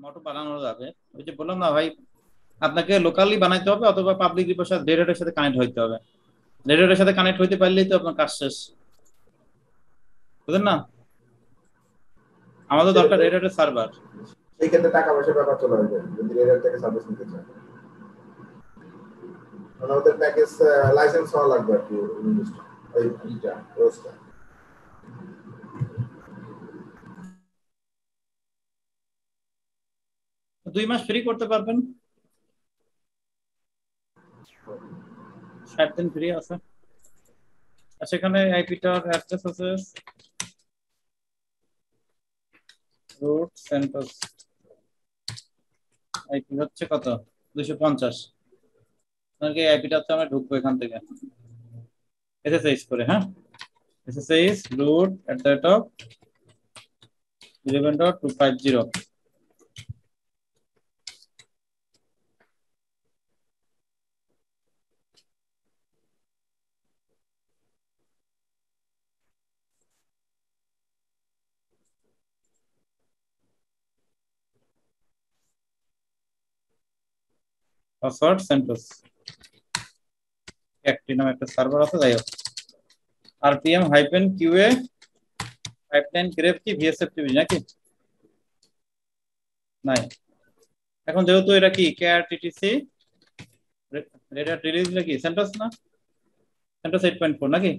Motor বানানো যাবে। ওই যে বললাম না ভাই, আপনাকে লোকালি বানাইতে হবে অথবা পাবলিক রিপোর সাথে রেডিওর সাথে কানেক্ট হইতে হবে। রেডিওর সাথে কানেক্ট হইতে পারলেই তো আপনার কাজ শেষ, বুঝলেন না? আমাদের দরকার রেডিওর সার্ভার। সেই ক্ষেত্রে টাকা পয়সার ব্যাপার চলে আসবে যদি রেডিও থেকে সার্ভিস নিতে চায়, মানে ওদের প্যাকেজ লাইসেন্স হওয়া লাগবে আর কি। ওই এইটা রোস্টার 2 মাস ফ্রি করতে পারবেন, 60 দিন ফ্রি আছে। আর সেখানে আইপিটার অ্যাড্রেস আছে, রুট সেন্টার আইপি হচ্ছে কত 250। আপনাকে আইপিটা হচ্ছে আমরা ঢুকবো এখান থেকে এসএসএইচ করে, হ্যাঁ এসএসএইচ রুট @11.250। পাসওয়ার্ড সেন্টোস একটি নামে একটা সার্ভার আছে, যাই হোক rpm-qa পাইপলাইন গ্রেভ কি ভিএসএফটিভি নাকি নাই। এখন যেহেতু এটা কি কেআরটিটিসি রেডিও রিলিজ নাকি সেন্টোস না, সেন্টোস 8.4 নাকি।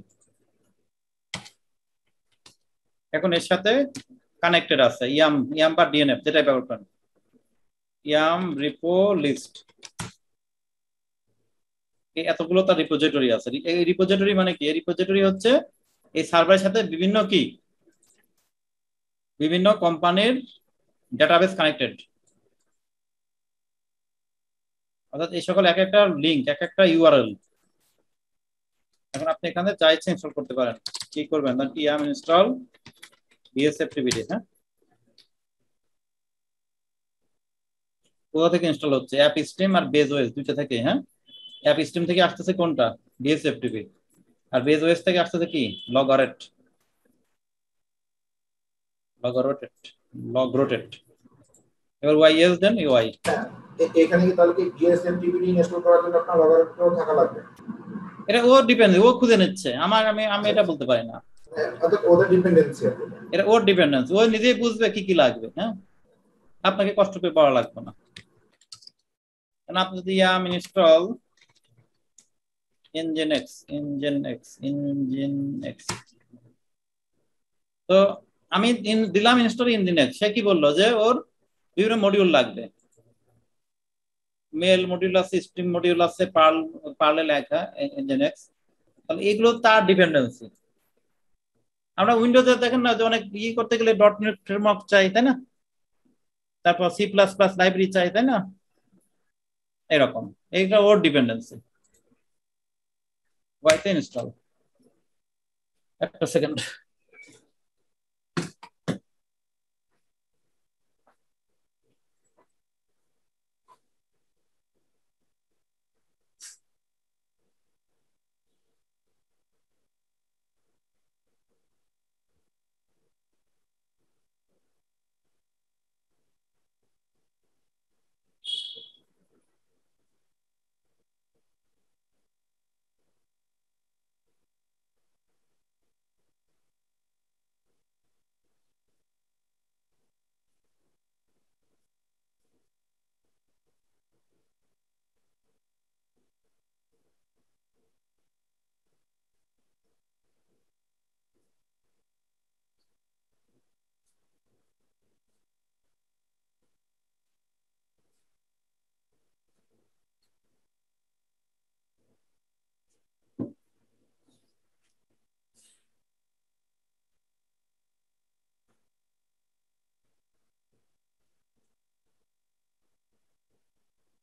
এখন এর সাথে কানেক্টেড আছে ইয়াম বা ডিএনএফ, যেটাই ব্যবহার করেন, ইয়াম রিপো লিস্ট, এতগুলো তার রিপোজিটরি আছে। এই রিপোজিটরি মানে কি? এই রিপোজিটরি হচ্ছে এই সার্ভারের সাথে বিভিন্ন কোম্পানির ডেটাবেস কানেক্টেড, অর্থাৎ এই সকল এক একটা লিংক, এক একটা ইউআরএল। এখন আপনি এখানে যা ইচ্ছে ইনস্টল করতে পারেন। কি করবেন? ইয়াম ইনস্টল ভিএসএফটিভি, হ্যাঁ কোথা থেকে ইনস্টল হচ্ছে? অ্যাপ স্ট্রিম আর বেজ ওএস দুইটা থেকে। হ্যাঁ অ্যাপ স্ট্রিম থেকে আসতেছে কোনটা? ভিএসএফটিভি। আর বেজ ওএস থেকে আসতেছে কি? লগরোটেট। এবার ওয়াইএস দেন ইউআই। এখানে কি তাহলে কি ভিএসএফটিভি ইনস্টল করার জন্য আপনার লগরও থাকা লাগবে? এটা ও ডিপেন্ড, ও খুঁজে নিচ্ছে, আমি এটা বলতে পারি না। অর্থাৎ ওদের ডিপেন্ডেন্সি, এটা ওর ডিপেন্ডেন্স, ও নিজেই বুঝবে কি কি লাগবে। হ্যাঁ আপনাকে কষ্ট করে পড়া লাগবে না। কারণ আপনি যদি ইয়াম ইনস্টল ইঞ্জিনএক্স তো আমি দিলাম ইনস্টল ইঞ্জিনএক্স, সে কি বললো যে ওর বিভিন্ন মডিউল লাগবে, মেল মডিউল আছে, স্ট্রিম মডিউল আছে, পার্লে লেখা ইঞ্জিনএক্স, তাহলে এগুলো তার ডিপেন্ডেন্সি। আমরা উইন্ডোজে দেখেন না যে অনেক করতে গেলে .NET ফ্রেমওয়ার্ক চাই, তাই না? তারপর C++ লাইব্রেরি চাই, তাই না? এরকম এইটা ওর ডিপেন্ডেন্সি। ওয়াইতে ইনস্টল, একটা সেকেন্ড।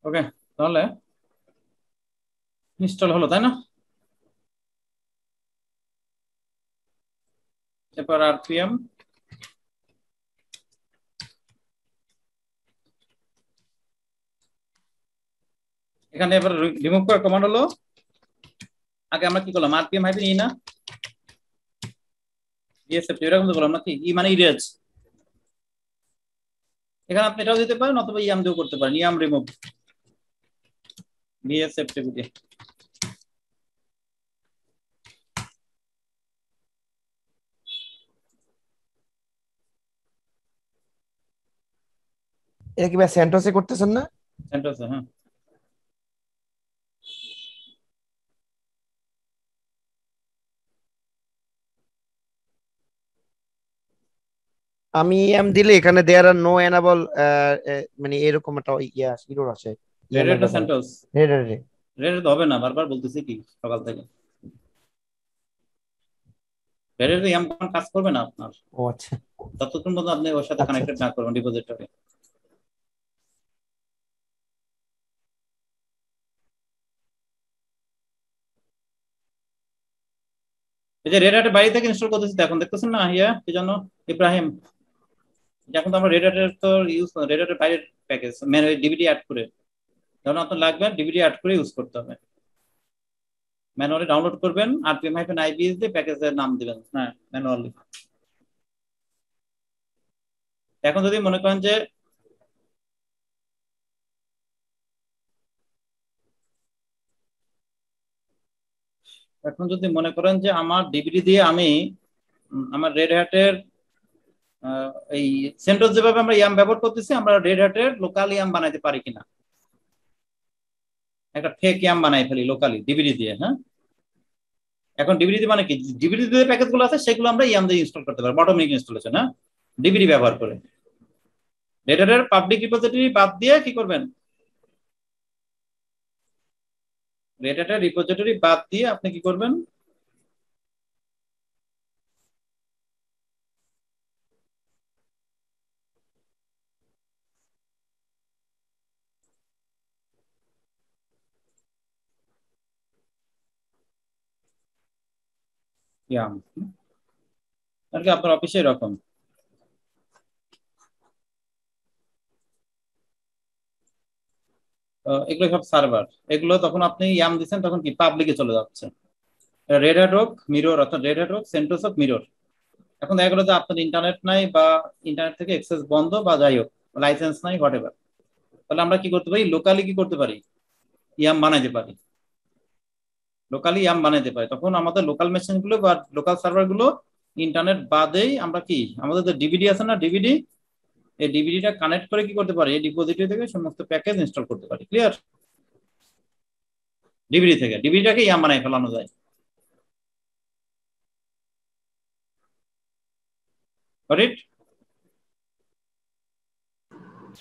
ওকে, তাহলে ইনস্টল হলো, তাই না? এরপর আরপিএম এখানে এবার রিমুভ করার কমান্ড হলো, আগে আমরা কি করলাম? আরপিএম হাইফেন ই না ভিএসএফটি, এরকম তো বললাম নাকি? ই মানে ইরেজ। এখানে আপনি এটাও দিতে পারেন অথবা ইয়াম দিয়েও করতে পারেন, ইয়াম রিমুভ ভিএস এফটিপি। এটা কি ভাই সেন্টোসে করতেছেন না? সেন্টোসে, হ্যাঁ। আমি এম দিলে এখানে দেয়ার আর নো এনাবল, মানে এরকম একটা এরর আছে। রেড না সেন্টোস? রেড রেড হবে না, বারবার বলতেছি কি সকাল থেকে। রেড ইয়াম কাজ করবে না আপনার ও আচ্ছা ততক্ষণ পর্যন্ত আপনি ওর সাথে কানেক্টেড না করবেন ডিপোজিটরি। এই যে রেড হ্যাটের বাইরে থেকে ইনস্টল করতেছি এখন দেখতেছেন না ইয়া কি জন্য ইব্রাহিম, এখন তো আমরা রেড হ্যাটের তো ইউজ রেড হ্যাটের বাইরের প্যাকেজ মানে ডিভিডি অ্যাড করে, যখন আপনার লাগবে ডিভিডি অ্যাড করে ইউজ করতে হবে। ম্যানুয়ালি ডাউনলোড করবেন rpm-ibs দিয়ে প্যাকেজের নাম দিবেন, হ্যাঁ ম্যানুয়ালি। এখন যদি মনে করেন যে আমার ডিভিডি দিয়ে আমি আমার রেড হ্যাটের এই সেন্টোস যেভাবে আমরা ইয়াম ব্যবহার করতেছি আমরা রেড হ্যাটের লোকাল ইয়াম বানাইতে পারি কিনা, একটা ফেক ইয়াম বানাই ফেলি লোকালি ডিভিডি দিয়ে। হ্যাঁ, এখন ডিভিডি দিয়ে মানে কি, ডিভিডি দিয়ে প্যাকেজগুলো আছে সেগুলো আমরা ইয়াম দিয়ে ইনস্টল করতে পারি, বটম লিঙ্ক ইনস্টলেশন। হ্যাঁ, ডিভিডি ব্যবহার করে রেড হ্যাটের পাবলিক রিপোজিটরি বাদ দিয়ে কি করবেন, রেড হ্যাটের রিপোজিটরি বাদ দিয়ে আপনি কি করবেন, ইয়াম আর কি আপনার অফিসে এরকম এগুলো সব সার্ভার, এগুলো তখন আপনি ইয়াম দিচ্ছেন তখন কি পাবলিকে চলে যাচ্ছে। রেড হ্যাট হোক মিরর, অর্থাৎ রেড হ্যাট হোক সেন্টোস হোক মিরর। এখন দেখা গেলো যে আপনার ইন্টারনেট নাই বা ইন্টারনেট থেকে অ্যাক্সেস বন্ধ বা যাই হোক লাইসেন্স নাই হোয়াট এভার, তাহলে আমরা কি করতে পারি, লোকালি কি করতে পারি, ইয়াম বানাইতে পারি, লোকালি ইয়াম বানাইতে পারি। তখন আমাদের লোকাল মেশিন গুলো বা লোকাল সার্ভার গুলো ইন্টারনেট বাদেই আমরা কি আমাদের যে ডিভিডি আছে না ডিভিডি, এই ডিভিডিটা কানেক্ট করে কি করতে পারি, এই ডিপোজিটরি থেকে সমস্ত প্যাকেজ ইনস্টল করতে পারি। ক্লিয়ার? ডিভিডি থেকে ডিভিডিটাকে ইয়াম বানাই ফেলানো যায়। রাইট?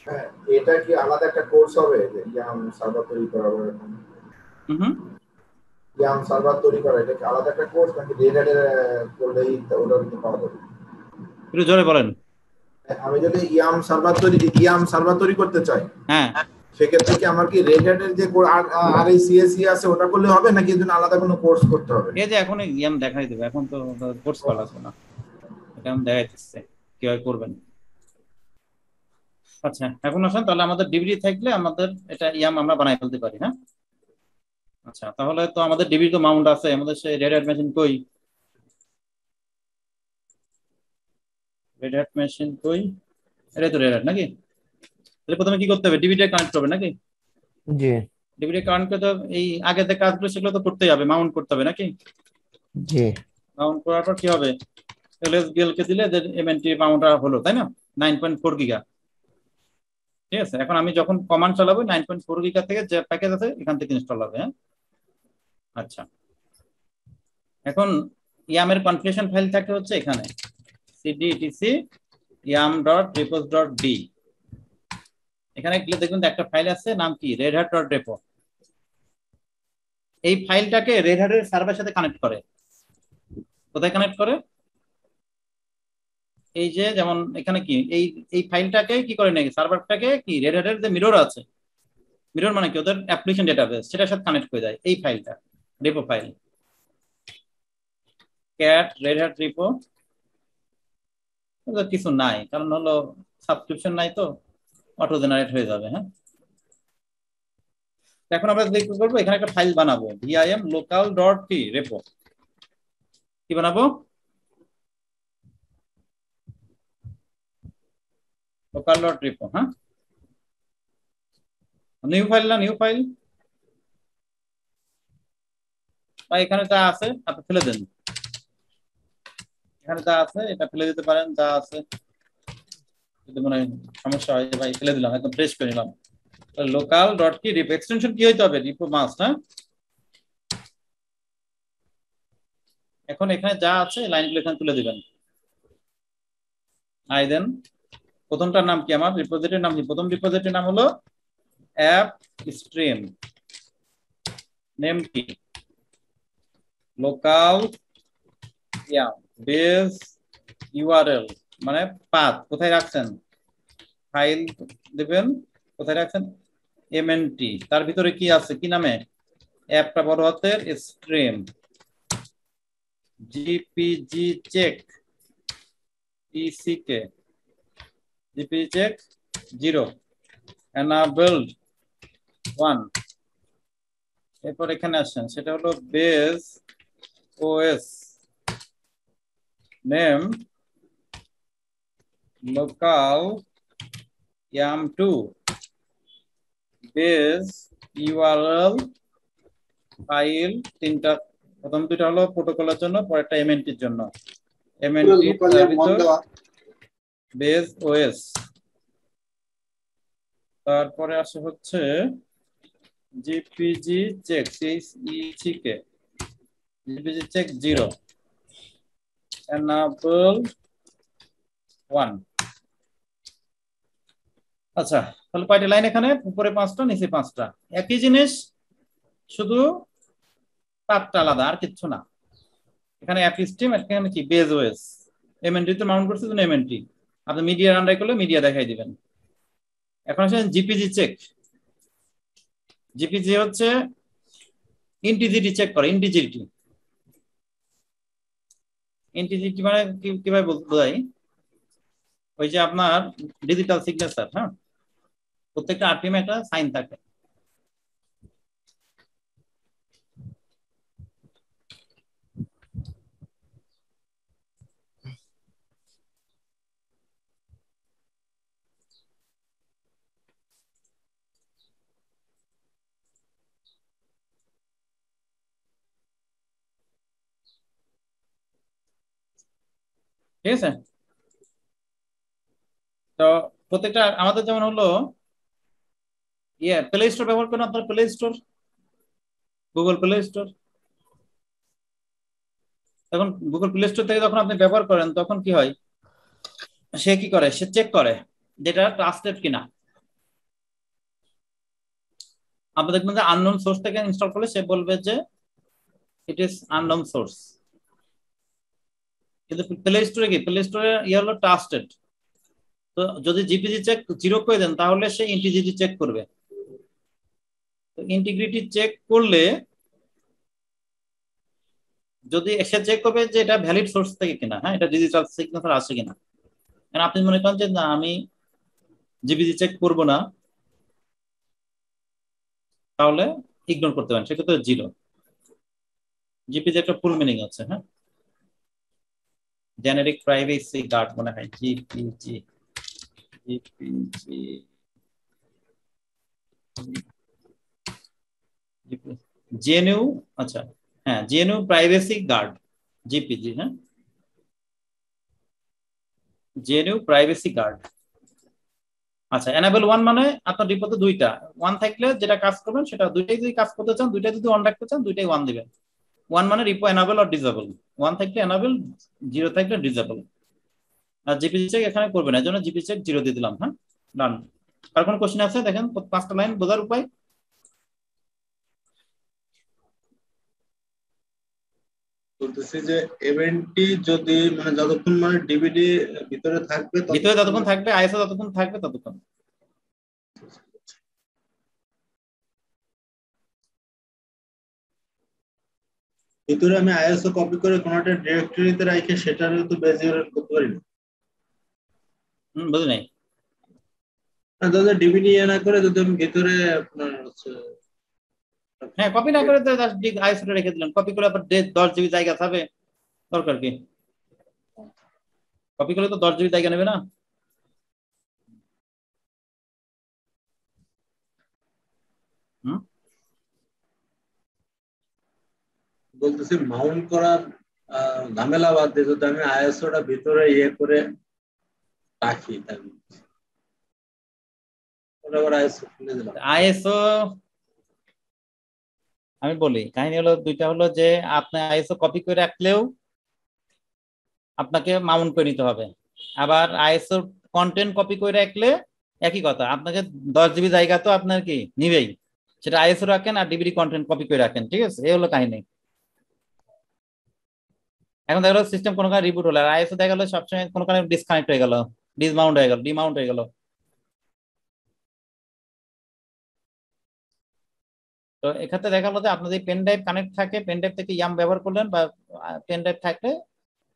হ্যাঁ, এটা কি আলাদা একটা কোর্স হবে যে ইয়াম সার্ভার তৈরি করা হবে এরকম? ইয়াম সার্ভার তৈরি করা এটা কি আলাদা একটা কোর্স নাকি রেড হ্যাটের করলেই ওটা কিন্তু পাওয়া যাবে? একটু জোরে বলেন। আমি যদি ইয়াম সার্ভার তৈরি করতে চাই, হ্যাঁ, সেক্ষেত্রে কি আমার কি রেড হ্যাটের যে RHCSA আছে ওটা করলে হবে নাকি এর জন্য আলাদা কোনো কোর্স করতে হবে? এই যে এখন ইয়াম দেখাই দেবে, এখন তো কোর্স করা আছে না, এটা আমি দেখাইতেছে কিভাবে করবেন। আচ্ছা এখন আসেন তাহলে আমাদের ডিভিডি থাকলে আমাদের এটা ইয়াম আমরা বানাই ফেলতে পারি। হ্যাঁ, আচ্ছা তাহলে তো আমাদের ডিভিডি তো মাউন্ট আছে, আমাদের সেই রেড হ্যাট মেশিন কই, রেড হ্যাট মেশিন কই, এটা তো রেড হ্যাট নাকি? তাহলে প্রথমে কি করতে হবে, ডিভিডি কানেক্ট করবে নাকি? জি ডিভিডি কানেক্ট করতে এই আগে যে কাজগুলো সেগুলো তো করতেই হবে, মাউন্ট করতে হবে নাকি? জি মাউন্ট করার পর কি হবে, এলএসবিএল কে দিলে যে এমএনটি মাউন্ট হলো, তাই না? 9.4 গিগা। ঠিক আছে, এখন আমি যখন কমান্ড চালাবো 9.4 গিগা থেকে যে প্যাকেজ আছে এখান থেকে ইনস্টল হবে। হ্যাঁ, আচ্ছা এখন ইয়ামের কনফিগারেশন ফাইল থাকে হচ্ছে এখানে cd etc yam.repos.d। এখানে গেলে দেখবেন একটা ফাইল আছে নাম কি redhat.repo। এই ফাইলটাকে রেডহ্যাটের সার্ভারের সাথে কানেক্ট করে। কোথায় কানেক্ট করে, এই যে যেমন এখানে কি এই এই ফাইলটাকে কি করে নাকি সার্ভারটাকে কি রেডহ্যাটের যে মিরর আছে, মিরর মানে কি ওদের অ্যাপ্লিকেশন ডেটাবেস, সেটার সাথে কানেক্ট করে দেয় এই ফাইলটা, repo file cat Red Hat repo. কিছু নাই কারণ হলো সাবস্ক্রিপশন নাই তো অটো জেনারেট হয়ে যাবে। হ্যাঁ, এখন আমরা কি করবো, এখানে একটা ফাইল বানাবো vim local ডট কি রেপো, কি বানাবো, লোকাল ডট রিপো, হ্যাঁ, নিউ ফাইল না, নিউ ফাইল, বা এখানে যা আছে আপনি ফেলে দেন, এখানে যা আছে এটা ফেলে দিতে পারেন, যা আছে যদি মনে হয় সমস্যা হয় ভাই ফেলে দিলাম, একদম ফ্রেশ করে নিলাম। লোকাল ডট কি রিপো এক্সটেনশন কি হইতে হবে, রিপো মাস্ট, হ্যাঁ। এখন এখানে যা আছে লাইনগুলো এখানে তুলে দিবেন। আই দেন প্রথমটার নাম কি, আমার রিপোজিটরির নাম কি, প্রথম রিপোজিটরির নাম হলো অ্যাপ স্ট্রিম, নেম কি লোকাল বেস ইউআরএল, মানে পাথ কোথায় রাখছেন, ফাইল দিবেন কোথায় রাখছেন, এমএনটি, তার ভিতরে কি আছে, কি নামে, অ্যাপটা বড় হাতের স্ট্রিম, জিপিজি চেক ইসিকে, জিপিজি চেক 0, এনাবেলড 1। এরপর এখানে আসেন, সেটা হলো base OS name local yam2 base URL file, তিনটা, প্রথম দুটো হলো প্রোটোকলের জন্য, পরেরটা এমএনটির জন্য, এমএনটি তার ভিতর বেস ওএস, তারপরে আসে হচ্ছে জিপিজি চেক সিকে, জিপিজি চেক 0, এনাবল 1। আচ্ছা, তাহলে কয়টা লাইন এখানে, উপরে 5টা নিচে 5টা, একই জিনিস, শুধু পাতটা আলাদা, আর কিচ্ছু না। এখানে অ্যাপ স্ট্রিম, এখানে কি বেজ ওএস, এমএনটি তো মাউন্ট করছে জন্য এমএনটি, আপনি মিডিয়া রান্ডাই করলে মিডিয়া দেখাই দিবেন। এখন আসেন জিপিজি চেক, জিপিজি হচ্ছে ইন্টিজিটি চেক করে, ইন্টিজিটি, ইন্টিজিটি মানে কিভাবে বোঝাই, ওই যে আপনার ডিজিটাল সিগনেচার, হ্যাঁ, প্রত্যেকটা আরপিএম একটা সাইন থাকে, ঠিক আছে। তো প্রত্যেকটা আমাদের যেমন হলো প্লে স্টোর ব্যবহার করেন, আপনার play store, Google play store, তখন গুগল প্লে স্টোর থেকে যখন আপনি ব্যবহার করেন তখন কি হয়, সে কি করে, সে চেক করে যেটা ট্রাস্টেড কিনা। আপনি দেখবেন যে আননোন সোর্স থেকে ইনস্টল করলে সে বলবে যে ইট ইজ আননোন সোর্স, কিন্তু প্লে স্টোরে কি, প্লে স্টোরে ইয়ে হলো ট্রাস্টেড। তো যদি জিপিজি চেক 0 করে দেন তাহলে সে ইন্টিগ্রিটি চেক করবে, তো ইন্টিগ্রিটি চেক করলে যদি সে চেক করবে যে এটা ভ্যালিড সোর্স থেকে কিনা, হ্যাঁ, এটা ডিজিটাল সিগনেচার আছে কিনা। কারণ আপনি মনে করেন যে না আমি জিপিজি চেক করব না, তাহলে ইগনোর করতে পারেন, সেক্ষেত্রে 0। জিপিজি একটা ফুল মিনিং আছে, হ্যাঁ, জেনারিক প্রাইভেসি গার্ড মনে হয়, জিপিজি, জিপিজি, জেএনইউ, আচ্ছা, হ্যাঁ, জেএনইউ প্রাইভেসি গার্ড, জিপিজি, হ্যাঁ, জেএনইউ প্রাইভেসি গার্ড। আচ্ছা, এনাবেল 1 মানে আপনার রিপোর্টে দুইটা 1 থাকলে যেটা কাজ করবেন সেটা দুইটাই, যদি কাজ করতে চান দুইটাই, যদি অন রাখতে চান দুইটাই 1 দিবেন। 1 মানে রিপো এনাবেল আর ডিসেবল, 1 থাকলে এনাবেল, 0 থাকলে ডিসেবল। আর জিপিজি চেক এখানে করবেন, এর জন্য জিপিজি চেক 0 দিয়ে দিলাম, হ্যাঁ, ডান। আর কোন কোশ্চেন আছে দেখেন, 5টা লাইন বোঝার উপায়। বলতেছি যে ইভেন্টটি যদি মানে যতক্ষণ মানে ডিভিডি ভিতরে থাকবে ভিতরে যতক্ষণ থাকবে, আইএসও যতক্ষণ থাকবে ততক্ষণ। ভিতরে আমি আইএসও কপি করে কোনো একটা ডিরেক্টরিতে রাখে সেটার তো বেজ ইউআরএল করতে পারি না। বুঝি নাই। দাদা ডিভিডি না করে যদি আমি ভিতরে আপনার হ্যাঁ, কপি না করে তো জাস্ট আইএসও রেখে দিলেন, কপি করে আবার 10 জিবি জায়গা থাকবে, দরকার কি, কপি করলে তো 10 জিবি জায়গা নেবে না। হুম, বলতেছি মাউন্ট করার ঝামেলা বাদ দিয়ে যদি আমি আইএসওটা ভিতরে ইয়ে করে রাখি তাহলে ওটা আবার আইএসও খুলে দিলাম। আইএসও আমি বলি কাহিনী হলো দুইটা, হলো যে আপনি আইএসও কপি করে রাখলেও আপনাকে মাউন্ট করে নিতে হবে, আবার আইএসও কন্টেন্ট কপি করে রাখলে একই কথা, আপনাকে 10 জিবি জায়গা তো আপনার কি নিবেই, সেটা আইএসও রাখেন আর ডিবিডি কন্টেন্ট কপি করে রাখেন, ঠিক আছে, এই হলো কাহিনী। এখন দেখা গেলো সিস্টেম কোনো কারণে রিবুট হলো, আর আইএসও দেখা গেলো সবসময় কোনো কারণে ডিসকানেক্ট হয়ে গেল, ডিসমাউন্ট হয়ে গেল, ডিমাউন্ট হয়ে গেল। তো এক্ষেত্রে দেখা গেলো যে আপনার যদি পেন ড্রাইভ কানেক্ট থাকে, পেন ড্রাইভ থেকে ইয়াম ব্যবহার করলেন, বা পেন ড্রাইভ থাকলে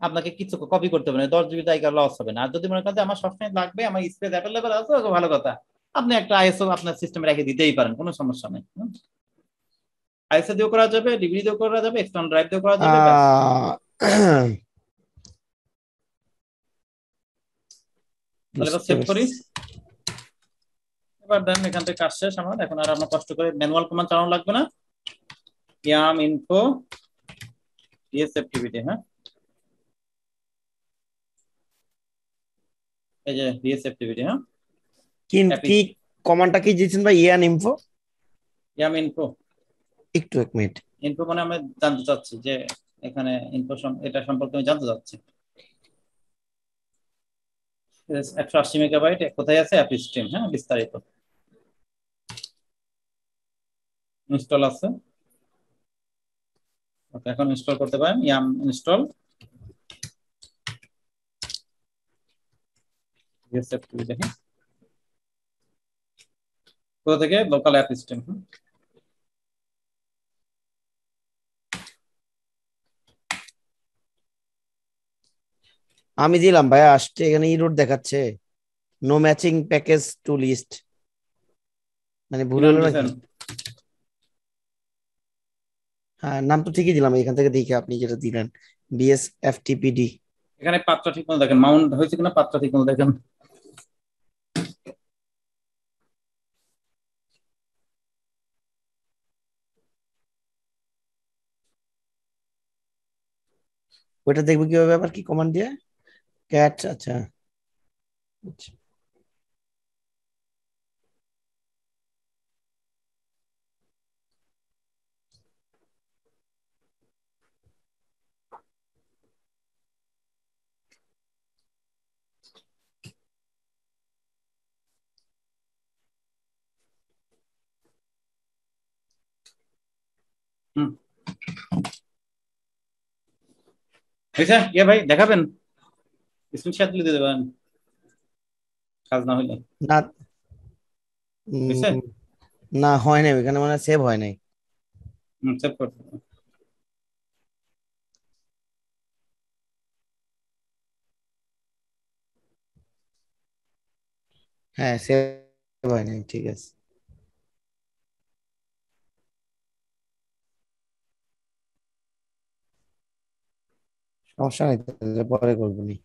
আপনাকে কিছু কপি করতে হবে না, 10 জিবি জায়গা লস হবে না। আর যদি মনে করেন যে আমার সবসময় লাগবে, আমার স্পেস অ্যাভেলেবেল আছে, তো ভালো কথা, আপনি একটা আইএসও আপনার সিস্টেমে রেখে দিতেই পারেন, কোনো সমস্যা নেই। আইএসও দিয়েও করা যাবে, ডিভিডি দিয়েও করা যাবে, এক্সটার্নাল ড্রাইভ দিয়েও করা যাবে, ব্যাস। তাহলে এবার সেভ করি। এবার দেন এখান থেকে কাজ শেষ আমার, এখন আর আমরা কষ্ট করে ম্যানুয়াল কমান্ড চালানো লাগবে না। ইয়াম ইনফো ডিএসএফটিভিটি, হ্যাঁ, এই যে ডিএসএফটিভিটি, হ্যাঁ, কি কমান্ডটা কি দিয়েছেন ভাই? ইয়ান ইনফো, ইয়াম ইনফো, একটু এক মিনিট। ইনফো মানে আমি জানতে চাচ্ছি যে এখানে ইনফো এটা সম্পর্কে আমি জানতে চাচ্ছি। 180 মেগাবাইট কোথায় আছে? অ্যাপ স্ট্রিম, হ্যাঁ, বিস্তারিত ইনস্টল আছে। ওকে, এখন ইনস্টল করতে পারেন, ইয়াম ইনস্টল ডিএসএফটিভিটি, হ্যাঁ, কোথা থেকে? Local app stream. আমি দিলাম ভাইয়া, আসছে এখানে ইরোড দেখাচ্ছে, no matching package to list, মানে ভুল হলো নাকি? হ্যাঁ, নাম তো ঠিকই দিলাম, এখান থেকে দেখে আপনি যেটা দিলেন বিএসএফটিপিডি। এখানে পাত্র ঠিক মতো দেখেন, মাউন্ট হয়েছে কিনা পাত্র ঠিক মতো দেখেন। ওইটা দেখবো কিভাবে, আবার কি কমান্ড দিয়ে? ক্যাট, আচ্ছা আচ্ছা। হুম, হয়েছে? ভাই দেখাবেন, স্ক্রিনশট তুলে দিয়ে দেবেন কাজ না হইলে। না, হয়েছে? না হয় নাই, ওইখানে মানে সেভ হয় নাই। সেভ করতে হবে। হ্যাঁ, সেভ হয় নাই, ঠিক আছে, সমস্যা নাই, তাহলে পরে করবো নি।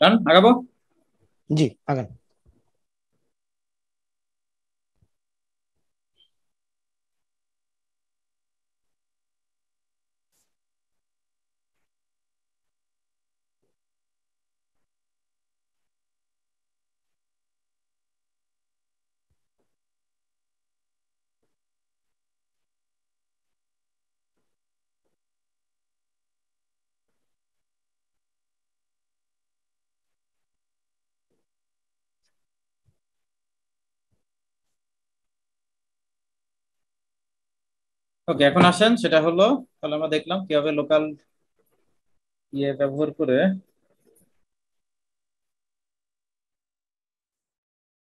ডান, আগাবো। জি, আগান। ওকে, এখন আসেন, সেটা হলো, তাহলে আমরা দেখলাম কিভাবে লোকাল ইয়ে ব্যবহার করে